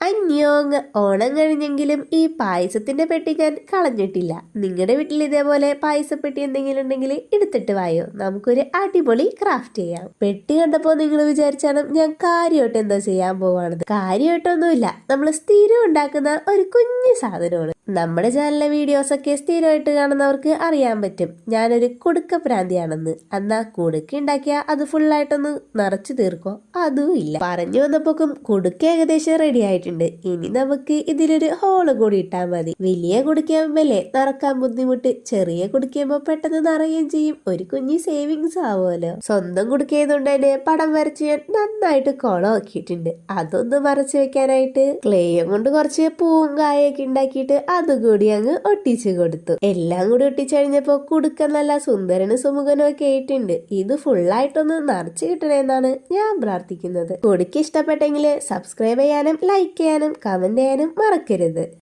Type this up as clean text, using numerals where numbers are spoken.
അന്യോങ്. ഓണം കഴിഞ്ഞെങ്കിലും ഈ പായസത്തിന്റെ പെട്ടി ഞാൻ കളഞ്ഞിട്ടില്ല. നിങ്ങളുടെ വീട്ടിൽ ഇതേപോലെ പായസപ്പെട്ടി എന്തെങ്കിലും ഉണ്ടെങ്കിൽ എടുത്തിട്ട് വായോ, നമുക്കൊരു അടിപൊളി ക്രാഫ്റ്റ് ചെയ്യാം. പെട്ടി കണ്ടപ്പോ നിങ്ങൾ വിചാരിച്ചാണ് ഞാൻ കാര്യമായിട്ട് എന്താ ചെയ്യാൻ പോവാണത്. കാര്യമായിട്ടൊന്നുമില്ല, നമ്മൾ സ്ഥിരം ഉണ്ടാക്കുന്ന ഒരു കുഞ്ഞു സാധനമാണ്. നമ്മുടെ ചാനലിലെ വീഡിയോസ് ഒക്കെ സ്ഥിരമായിട്ട് കാണുന്നവർക്ക് അറിയാൻ പറ്റും ഞാനൊരു കുടുക്ക പ്രാന്തിയാണെന്ന്. എന്നാ കുടുക്ക ഉണ്ടാക്കിയാ അത് ഫുള്ളായിട്ടൊന്ന് നിറച്ചു തീർക്കോ? അതും ഇല്ല. പറഞ്ഞു വന്നപ്പോക്കും കുടുക്ക ഏകദേശം റെഡി ആയിട്ടുണ്ട്. ഇനി നമുക്ക് ഇതിലൊരു ഹോള് കൂടി ഇട്ടാൽ മതി. വലിയ കുടുക്കയാകുമ്പല്ലേ നിറക്കാൻ ബുദ്ധിമുട്ട്, ചെറിയ കുടുക്കയുമ്പോ പെട്ടെന്ന് നിറയുകയും ചെയ്യും. ഒരു കുഞ്ഞി സേവിങ്സ് ആവുമല്ലോ. സ്വന്തം കുടുക്കയതുകൊണ്ട് തന്നെ പടം വരച്ച് ഞാൻ നന്നായിട്ട് കുളമാക്കിയിട്ടുണ്ട്. അതൊന്ന് മറച്ചു വെക്കാനായിട്ട് ക്ലേയും കൊണ്ട് കുറച്ച് പൂവും കായൊക്കെ ഉണ്ടാക്കിയിട്ട് അതുകൂടി അങ്ങ് ഒട്ടിച്ചു കൊടുത്തു. എല്ലാം കൂടി ഒട്ടിച്ചു കഴിഞ്ഞപ്പോ കുടുക്ക നല്ല സുന്ദരനും സുമുഖനും ഒക്കെ ആയിട്ടുണ്ട്. ഇത് ഫുള്ളായിട്ടൊന്ന് നിറച്ചു കിട്ടണമെന്നാണ് ഞാൻ പ്രാർത്ഥിക്കുന്നത്. കുടുക്ക ഇഷ്ടപ്പെട്ടെങ്കിൽ സബ്സ്ക്രൈബ് ചെയ്യാനും ലൈക്ക് ചെയ്യാനും കമന്റ് ചെയ്യാനും മറക്കരുത്.